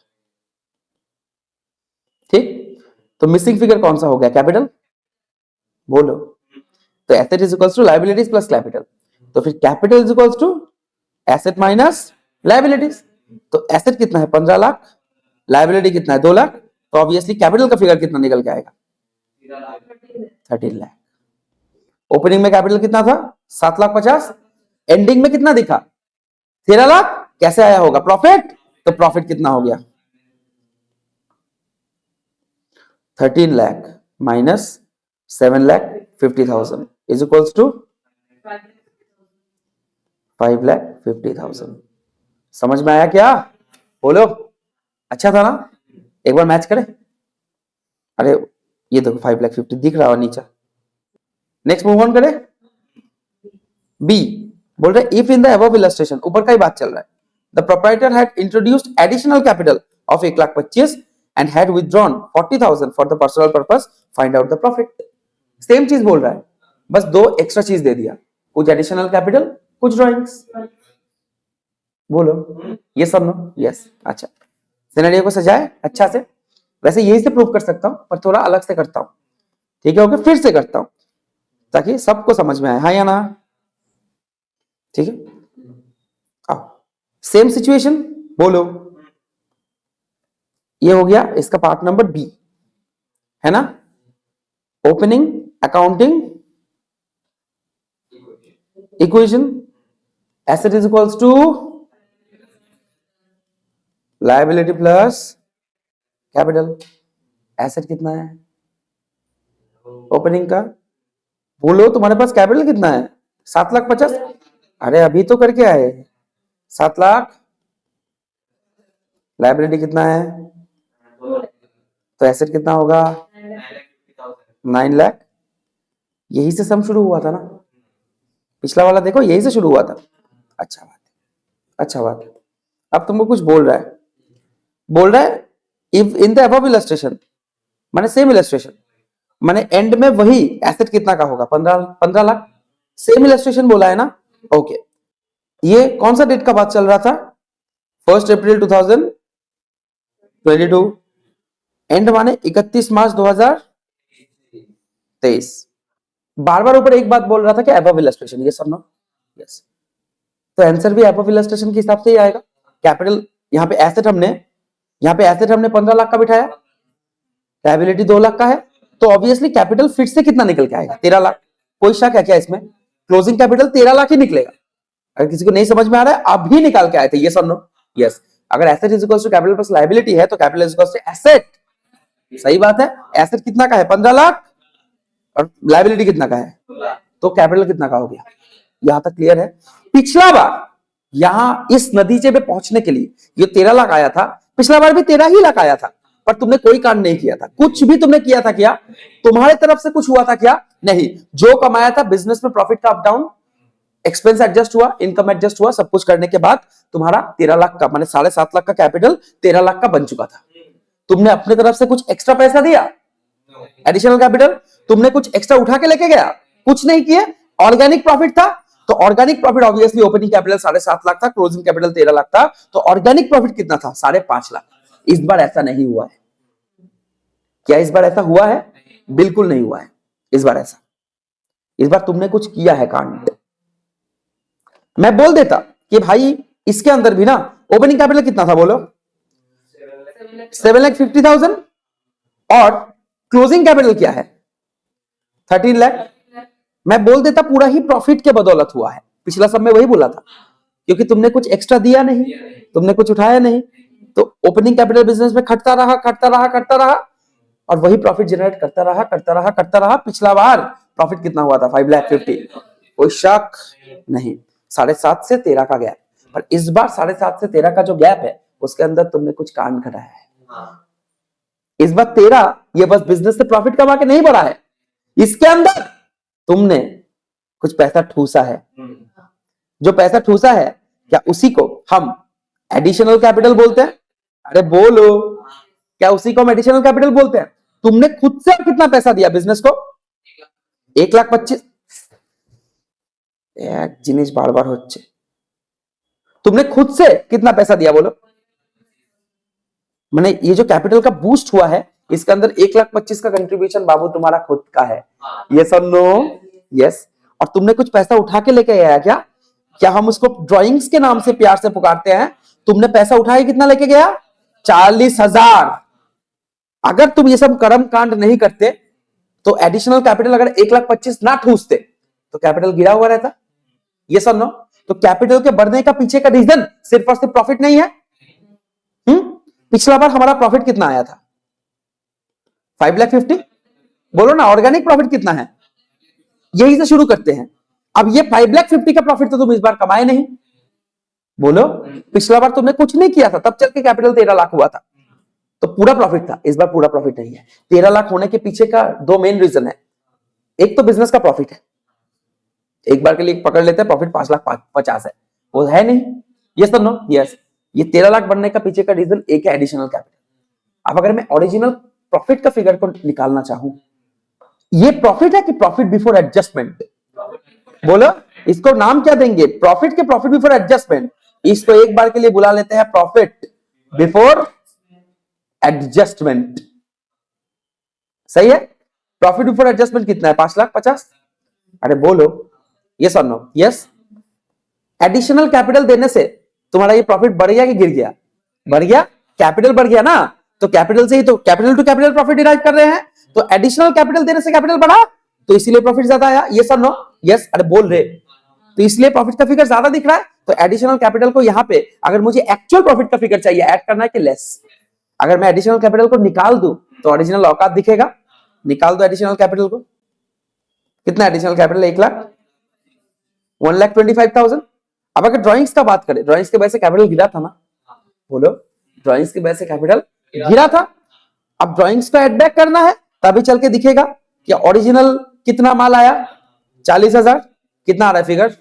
A: ठीक, तो मिसिंग फिगर कौन सा हो गया? कैपिटल। बोलो, तो asset is equals to liabilities plus capital, तो फिर capital is equals to asset minus liabilities. तो एसेट कितना है? 15 लाख, लायबिलिटी कितना है? 2 लाख, तो ऑब्वियसली कैपिटल का फिगर कितना निकल के आएगा? 13 लाख। ओपनिंग में कैपिटल कितना था? 7,50,000, एंडिंग में कितना दिखा? 13 लाख। कैसे आया होगा? प्रॉफिट। तो प्रॉफिट कितना हो गया? 13 lakh minus 7,50,000 is equals to 5,50,000। समझ में आया क्या? बोलो, अच्छा था ना? एक बार मैच करें। अरे ये देखो 5,50,000 दिख रहा है नीचे। नेक्स्ट मूव ऑन करें। बी बोल रहे if in the above illustration, ऊपर का ही बात चल रहा है, the proprietor had introduced additional capital of 1,25,000 and had withdrawn 40,000 for the personal purpose, find out the profit. Same चीज बोल रहा है, बस दो एक्स्ट्रा चीज दे दिया, कुछ एडिशनल कैपिटल, कुछ ड्रॉइंग्स। बोलो ये सब नो? यस। अच्छा, सिनेरियो को सजाए अच्छा से। वैसे यही से प्रूव कर सकता हूं, पर थोड़ा अलग से करता हूं, ठीक है? ओके, फिर से करता हूं ताकि सबको समझ में आए, हाँ या ना? ठीक है, आओ सेम सिचुएशन। बोलो, ये हो गया इसका पार्ट नंबर बी, है ना? Opening accounting equation, asset is equals to liability plus capital. Asset कितना है ओपनिंग का? बोलो, तुम्हारे पास कैपिटल कितना है? 7,50,000। अरे अभी तो करके आए 7 लाख। लायबिलिटी कितना है? तो एसेट कितना होगा? 9 लाख। यही से सम शुरू हुआ था ना? पिछला वाला देखो, यही से शुरू हुआ था। अच्छा बात, अच्छा बात। अब तुमको कुछ बोल रहा है if in the above illustration, माने सेम इलस्ट्रेशन, माने एंड में वही एसेट कितना का होगा? 15 लाख। सेम इलस्ट्रेशन बोला है ना? ओके, ये कौन सा डेट का बात चल रहा था? 1 अप्रैल 2022, एंड माने 31 मार्च 2023। बार बार ऊपर एक बात बोल रहा था कि अबव इलस्ट्रेशन, ये सब नो? यस। तो आंसर भी अबव इलस्ट्रेशन के हिसाब से ही आएगा। कैपिटल यहाँ पे एसेट हमने 15 लाख का बिठाया, लायबिलिटी 2 लाख का है, तो ऑब्वियसली कैपिटल फिर से कितना निकल के आएगा? 13 लाख। कोई शक है क्या इसमें? क्लोजिंग कैपिटल 13 लाख ही निकलेगा। अगर किसी को नहीं समझ में आ रहा है, आप भी निकाल के आए थे, ये सब नो? यस। अगर asset is equal to capital plus liability है तो capital is equal to asset. सही बात है। एसेट कितना का है? 15 लाख, और लायबिलिटी कितना का है? तो कैपिटल कितना का हो गया? यहां तक क्लियर है? पिछला बार यहां इस नतीजे पे पहुंचने के लिए ये 13 लाख आया था, पिछला बार भी 13 ही लाख आया था, पर तुमने कोई कांड नहीं किया था। कुछ भी तुमने किया था क्या? तुम्हारे तरफ से कुछ हुआ था क्या? नहीं। जो कमाया था बिजनेस में, प्रॉफिट का अप डाउन, एक्सपेंस एडजस्ट हुआ, इनकम एडजस्ट हुआ, सब कुछ करने के बाद तुम्हारा 13 लाख का माने 7.5 लाख का कैपिटल 13 लाख का बन चुका था। तुमने अपने तरफ से कुछ एक्स्ट्रा पैसा दिया, एडिशनल कैपिटल तुमने कुछ एक्स्ट्रा उठा के लेके गया? कुछ नहीं किया। ऑर्गेनिक प्रॉफिट था, तो organic profit obviously opening capital 7.5 lakh था, क्लोजिंग कैपिटल 13 लाख था, तो ऑर्गेनिक प्रॉफिट कितना था? 5.5 लाख। इस बार ऐसा नहीं हुआ है। क्या इस बार ऐसा हुआ है? बिल्कुल नहीं हुआ है इस बार ऐसा। इस बार तुमने कुछ किया है कांड। मैं बोल देता कि भाई इसके अंदर भी ना ओपनिंग कैपिटल कितना था? बोलो, 7,50,000, और क्लोजिंग कैपिटल क्या है? 13 लाख। मैं बोल देता पूरा ही प्रॉफिट के बदौलत हुआ है। पिछला सब में वही बोला था, क्योंकि तुमने कुछ एक्स्ट्रा दिया नहीं, तुमने कुछ उठाया नहीं, तो ओपनिंग कैपिटल बिजनेस में खटता रहा, और वही प्रॉफिट जनरेट करता रहा। पिछला बार प्रॉफिट कितना हुआ था? 5,50,000। कोई शक नहीं। 7.5 से 13 का गैप, पर इस बार 7.5 से 13 का जो गैप है उसके अंदर तुमने कुछ कांड घटाया है। इस बार 13 ये बस बिजनेस से प्रॉफिट कमा के नहीं बढ़ा है, इसके अंदर तुमने कुछ पैसा ठूसा है। जो पैसा ठूसा है, क्या उसी को हम एडिशनल कैपिटल बोलते हैं? अरे बोलो, क्या उसी को हम एडिशनल कैपिटल बोलते हैं? तुमने खुद से कितना पैसा दिया बिजनेस को? 1,25,000। जिनिस बार बार होच्छे। तुमने खुद से कितना पैसा दिया? बोलो। मैंने ये जो कैपिटल का बूस्ट हुआ है, इसके अंदर 1,25,000 का कंट्रीब्यूशन बाबू तुम्हारा खुद का है। यस और नो? यस। और तुमने कुछ पैसा उठा के लेके आया क्या? क्या हम उसको ड्राइंग्स के नाम से प्यार से पुकारते हैं? तुमने पैसा उठा के कितना लेके गया? 40,000। अगर तुम ये सब कर्म कांड नहीं करते तो एडिशनल कैपिटल अगर 1,25,000 ना ठूसते तो कैपिटल गिरा हुआ रहता। यस और नो? तो कैपिटल के बढ़ने का पीछे का रीजन सिर्फ और सिर्फ प्रॉफिट नहीं है। पिछला बार हमारा प्रॉफिट कितना आया था? 5,50,000। बोलो ना, ऑर्गेनिक प्रॉफिट कितना है? यही से शुरू करते हैं। अब ये 5,50,000 का प्रॉफिट तो तुम इस बार कमाए नहीं। बोलो, पिछला बार तुमने कुछ नहीं किया था, तब चल के कैपिटल 13 लाख हुआ था, तो पूरा प्रॉफिट था। इस बार पूरा प्रॉफिट नहीं है। 13 लाख होने के पीछे का दो मेन रीजन है। एक तो बिजनेस का प्रॉफिट है, एक बार के लिए पकड़ लेते हैं प्रॉफिट 5,50,000 है, वो है नहीं। यस और नो? यस। ये 13 लाख बनने का पीछे का रीजन एक है एडिशनल कैपिटल। अब अगर मैं ओरिजिनल प्रॉफिट का फिगर को निकालना चाहूं, ये प्रॉफिट है कि प्रॉफिट बिफोर एडजस्टमेंट? बोलो, इसको नाम क्या देंगे? प्रॉफिट के प्रॉफिट बिफोर एडजस्टमेंट। इसको एक बार के लिए बुला लेते हैं प्रॉफिट बिफोर एडजस्टमेंट। सही है? प्रॉफिट बिफोर एडजस्टमेंट कितना है? 5,50,000। अरे बोलो, यस और नो? यस। एडिशनल कैपिटल देने से तुम्हारा ये प्रॉफिट बढ़ गया कि गिर गया? बढ़ गया। कैपिटल बढ़ गया ना, तो कैपिटल से ही तो capital to capital profit derive कर रहे हैं, तो एडिशनल कैपिटल देने से कैपिटल बढ़ा, तो इसीलिए प्रॉफिट ज्यादा आया। यस और नो? यस। अरे बोल रहे, तो इसलिए प्रॉफिट का फिगर ज्यादा दिख रहा है। तो एडिशनल कैपिटल को यहां पे अगर मुझे एक्चुअल प्रॉफिट का फिगर चाहिए, ऐड करना है कि लेस, अगर मैं एडिशनल कैपिटल को निकाल दूं तो ओरिजिनल औकात दिखेगा। निकाल दो एडिशनल कैपिटल को। कितना एडिशनल कैपिटल? 1,00,000, 1,25,000। अब अगर ड्राइंग्स का बात करें, ड्राइंग्स के वजह से कैपिटल गिरा था ना? बोलो, ड्राइंग्स की वजह से कैपिटल गिरा था। अब ड्राइंग्स को एड बैक करना है, तभी चल के दिखेगा कि ओरिजिनल कितना माल आया? 40,000। कितना आ रहा है फिगर?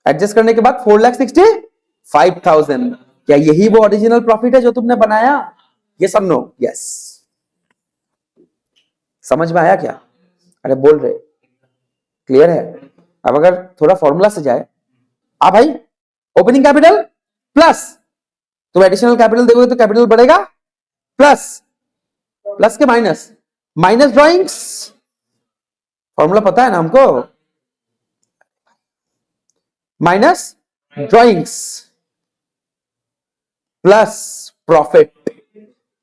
A: एडजस्ट करने के बाद 4,65,000। क्या यही वो ओरिजिनल प्रॉफिट है जो तुमने बनाया? यस और नो? यस। समझ में आया क्या? अरे बोल रहे, क्लियर है? अब अगर थोड़ा फॉर्मूला से जाए, भाई ओपनिंग कैपिटल प्लस, तुम एडिशनल कैपिटल देखोगे तो कैपिटल बढ़ेगा, प्लस प्लस के माइनस, माइनस ड्राइंग्स। फॉर्मूला पता है ना हमको? Minus drawings plus profit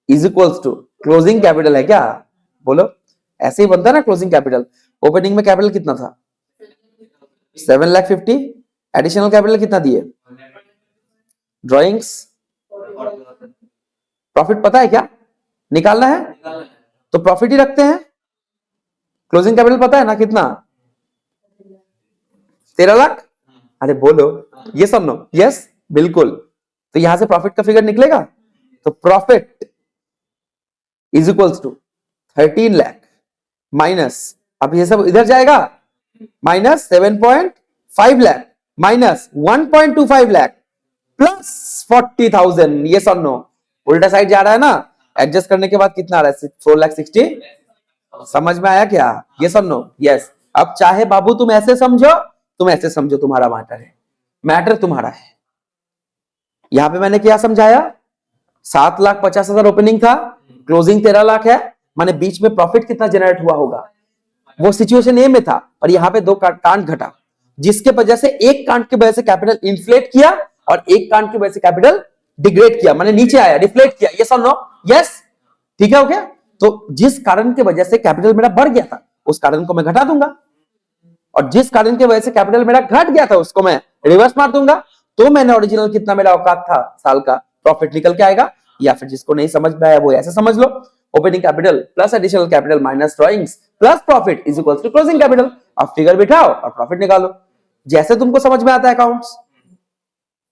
A: is equals to closing capital है क्या? बोलो, ऐसे ही बनता है ना क्लोजिंग कैपिटल। ओपनिंग में कैपिटल कितना था? 7,50,000। एडिशनल कैपिटल कितना दिए? ड्राइंग्स। प्रॉफिट पता है क्या निकालना है? तो प्रॉफिट ही रखते हैं। क्लोजिंग कैपिटल पता है ना कितना? 13 लाख। अरे बोलो, यस और नो? यस, बिल्कुल। तो यहां से प्रॉफिट का फिगर निकलेगा, तो profit is equals to 13 lakh minus, अब ये सब इधर जाएगा, minus 7.5 lakh minus 1.25 lakh plus 40,000। ये सब नो, उल्टा साइड जा रहा है ना? एडजस्ट करने के बाद कितना आ रहा है? 4,60,000। समझ में आया क्या? ये सब नो? यस। अब चाहे बाबू तुम ऐसे समझो, तुम ऐसे समझो, तुम्हारा मैटर है, मैटर तुम्हारा है। यहां पे मैंने क्या समझाया? 7,50,000 ओपनिंग था, क्लोजिंग 13 लाख है, माने बीच में प्रॉफिट कितना जनरेट हुआ होगा? वो सिचुएशन ए में था, और यहां पे दो कांड घटा, जिसके वजह से एक कांड की वजह से कैपिटल इन्फ्लेट किया और एक कांड की वजह से कैपिटल डिग्रेड किया, माने नीचे आया, रिफ्लेक्ट किया। यस और नो? यस। ठीक है, हो गया? तो जिस कारण की वजह से कैपिटल मेरा बढ़ गया था, उस कारण को मैं घटा दूंगा, और जिस कारण की वजह से कैपिटल मेरा घट गया था, उसको मैं रिवर्स मार दूंगा। तो मैंने ओरिजिनल कितना मेरा औकात था साल का, प्रॉफिट निकल के आएगा। या फिर जिसको नहीं समझ में आया वो ऐसे समझ लो, opening capital plus additional capital minus drawings plus profit is equal to closing capital. अब फिगर बिठाओ और प्रॉफिट निकालो, जैसे तुमको समझ में आता है। अकाउंट्स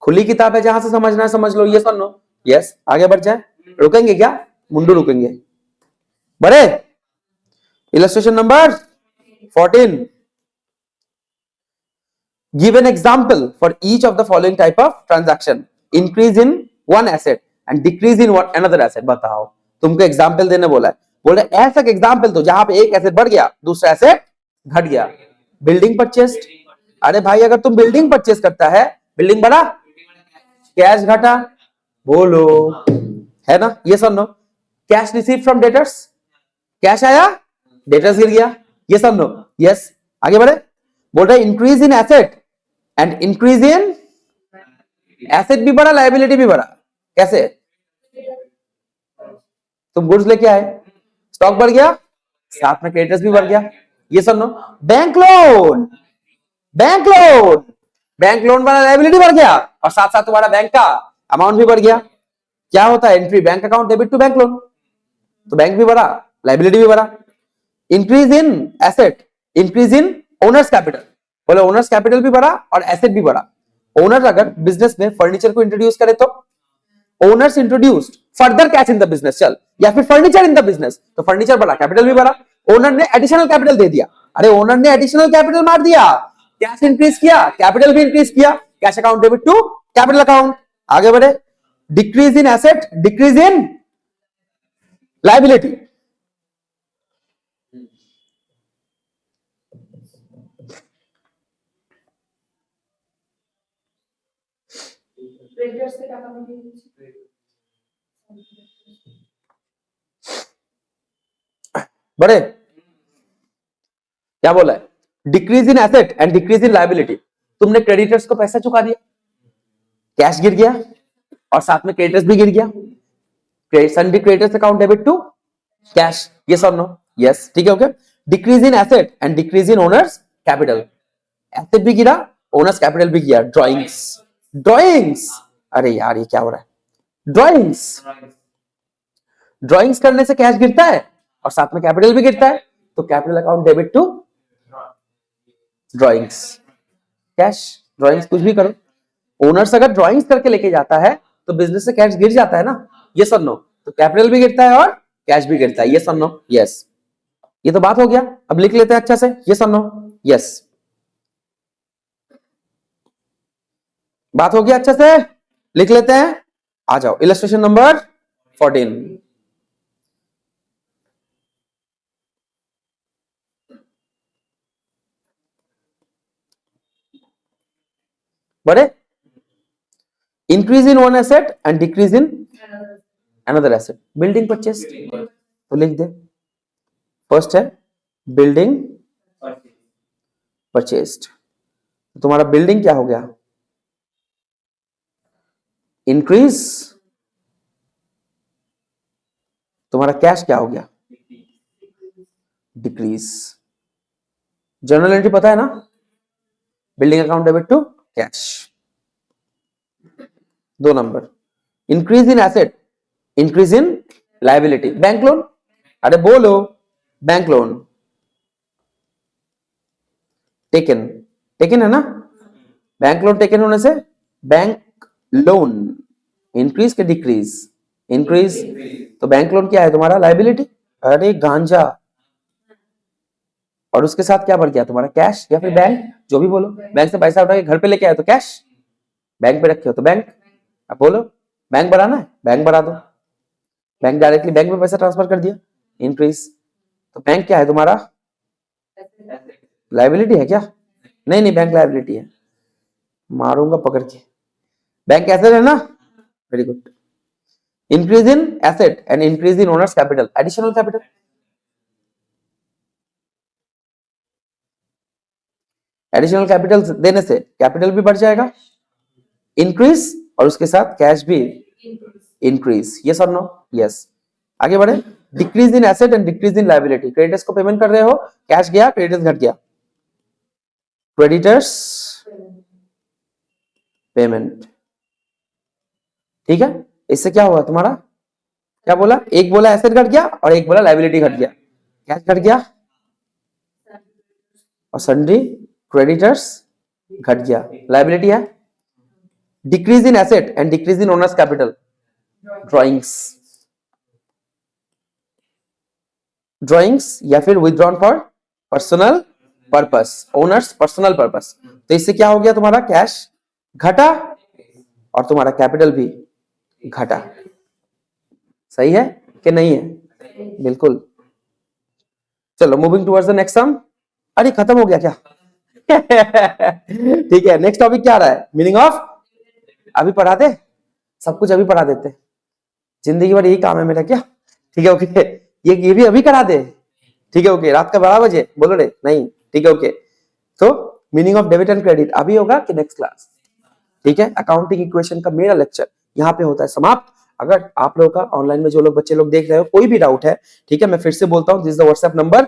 A: खुली किताब है, जहां से समझना है समझ लो। यस और नो? यस। आगे बढ़ जाए, रुकेंगे क्या? मुंडू रुकेंगे, बड़े। Illustration number 14, give an example for each of the following type of transaction: increase in one asset and decrease in another asset। बताओ, तुमको एग्जाम्पल देने बोला है, बोल रहे ऐसा एग्जाम्पल तो जहां पे एक एसेट बढ़ गया दूसरा एसेट घट गया। बिल्डिंग परचेस्ड, अरे भाई अगर तुम बिल्डिंग परचेस करता है, बिल्डिंग बढ़ा, कैश घटा, बोलो है ना, ये सब no. Cash receive from debtors, cash आया, डेटर्स गिर गया, ये सब नो, यस। आगे बढ़े, बोल रहे increase in asset and increase in, asset भी बढ़ा, लायबिलिटी भी बढ़ा, कैसे? तुम गुड्स लेके आए, स्टॉक बढ़ गया, साथ में क्रेडिटर्स भी बढ़ गया, ये सब no. Bank loan, bank loan, bank loan बढ़ा, लायबिलिटी बढ़ गया, और साथ साथ तुम्हारा बैंक का अमाउंट भी बढ़ गया। क्या होता है, entry bank account debit to bank loan, तो बैंक भी बढ़ा, लायबिलिटी भी बढ़ा। Increase in asset, increase in owners capital, बोले ओनर्स कैपिटल भी बढ़ा और एसेट भी बढ़ा। ओनर अगर बिजनेस में फर्नीचर को इंट्रोड्यूस करे तो owners introduced further cash in the business, चल, या फिर फर्नीचर इन द बिजनेस, तो फर्नीचर बढ़ा, कैपिटल भी बढ़ा। ओनर ने एडिशनल कैपिटल दे दिया, अरे ओनर ने एडिशनल कैपिटल मार दिया, कैश इंक्रीज किया, कैपिटल भी इंक्रीज किया, cash account debit to capital account. आगे बढ़े, decrease in asset, decrease in liability, बड़े क्या बोला है, decrease in asset and decrease in liability. तुमने क्रेडिटर्स को पैसा चुका दिया, कैश गिर गया, और साथ में क्रेडिटर्स भी गिर गया, sundry creditors account debit to cash, ये सब नो, यस, ठीक है, okay. Decrease in asset and decrease in owners capital, asset भी गिरा, ओनर्स कैपिटल भी गिरा। ड्रॉइंग्स, ड्रॉइंग्स, अरे यार ये क्या हो रहा है, ड्रॉइंग्स, ड्रॉइंग्स करने से कैश गिरता है और साथ में कैपिटल भी गिरता है, तो capital account debit to drawings, cash. Drawings कुछ भी करो, ओनर्स अगर ड्रॉइंग्स करके लेके जाता है तो बिजनेस से कैश गिर जाता है ना, ये सब नो, तो कैपिटल भी गिरता है और कैश भी गिरता है, ये सब नो, यस। ये तो बात हो गया, अब लिख लेते हैं अच्छा से, ये सब नो, यस। बात हो गया अच्छे से, लिख लेते हैं, आ जाओ इलस्ट्रेशन नंबर 14। बड़े, increase in one asset and decrease in another asset, building purchase, तो लिख दे, फर्स्ट है बिल्डिंग परचेस्ड, तुम्हारा बिल्डिंग क्या हो गया, इंक्रीज, तुम्हारा कैश क्या हो गया, डिक्रीज। जर्नल एंट्री पता है ना, building account debit to cash, 2 number. Increase in asset, increase in liability, bank loan, अरे बोलो, बैंक लोन, टेकन, टेकन है ना, बैंक लोन टेकन होने से बैंक लोन, इंक्रीज के डिक्रीज, इंक्रीज, तो बैंक लोन क्या है तुम्हारा, लायबिलिटी, अरे गांजा, और उसके साथ क्या बढ़ गया तुम्हारा, कैश, या फिर बैंक, जो भी बोलो, बैंक से पैसा उठा के घर पे लेके आए तो कैश, बैंक पे रखे हो तो बैंक, अब बोलो बैंक बढ़ाना है, बैंक बढ़ा दो, बैंक डायरेक्टली बैंक में पैसा ट्रांसफर कर दिया, इंक्रीज, तो बैंक क्या है तुम्हारा, लायबिलिटी है क्या, नहीं नहीं बैंक लायबिलिटी है, मारूंगा पकड़ के, बैंक एसेट है ना, very good. Increase in asset and increase in owners capital, additional capital, additional capital देने से कैपिटल भी बढ़ जाएगा, इंक्रीज, और उसके साथ कैश भी इंक्रीज, यस और नो, यस। आगे बढ़े, decrease in asset and decrease in liability, creditors को पेमेंट कर रहे हो, कैश गया, क्रेडिटर्स घट गया, क्रेडिटर्स पेमेंट, ठीक है। इससे क्या हुआ तुम्हारा, क्या बोला, एक बोला एसेट घट गया और एक बोला लायबिलिटी घट गया, कैश घट गया और सन्ड्री क्रेडिटर्स घट गया, लायबिलिटी है। Decrease in asset and decrease in owners capital, drawings, drawings या फिर withdrawn for personal purpose, owners personal purpose, तो इससे क्या हो गया तुम्हारा, कैश घटा और तुम्हारा कैपिटल भी घटा, सही है कि नहीं है, बिल्कुल। चलो moving towards the next sum, अरे खत्म हो गया क्या ठीक है, नेक्स्ट टॉपिक क्या आ रहा है, मीनिंग ऑफ, अभी पढ़ा दे सब कुछ, अभी पढ़ा देते, जिंदगी भर यही काम है मेरा क्या? ठीक है, ओके। ये भी अभी करा दे, ठीक है, ओके। रात का 12 बजे बोलो रे, नहीं, ठीक है, ओके। तो meaning of debit and credit अभी होगा कि नेक्स्ट क्लास? ठीक है, अकाउंटिंग इक्वेशन का मेरा लेक्चर यहाँ पे होता है समाप्त। अगर आप लोगों का ऑनलाइन में जो लोग बच्चे लोग देख रहे हो कोई भी डाउट है, ठीक है, मैं फिर से बोलता हूँ, this is the WhatsApp number,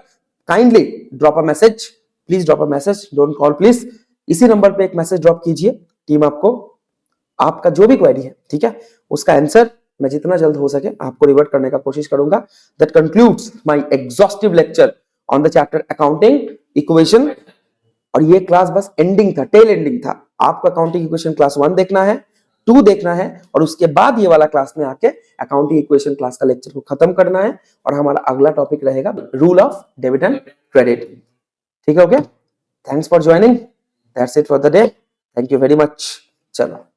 A: kindly drop a message, please drop a message, don't call please. इसी नंबर पे एक मैसेज ड्रॉप कीजिए, टीम आपको आपका जो भी क्वेरी है, ठीक है, उसका आंसर मैं जितना जल्द हो सके आपको रिवर्ट करने का कोशिश करूंगा। That concludes my exhaustive lecture on the chapter accounting equation. और ये क्लास बस एंडिंग था, टेल एंडिंग था। आपको अकाउंटिंग इक्वेशन क्लास 1 देखना है, 2 देखना है, और उसके बाद ये वाला क्लास में आके अकाउंटिंग इक्वेशन क्लास का लेक्चर को खत्म करना है। और हमारा अगला टॉपिक रहेगा rule of debit and credit. ठीक है, okay. Thanks for joining, that's it for the day, thank you very much. चलो।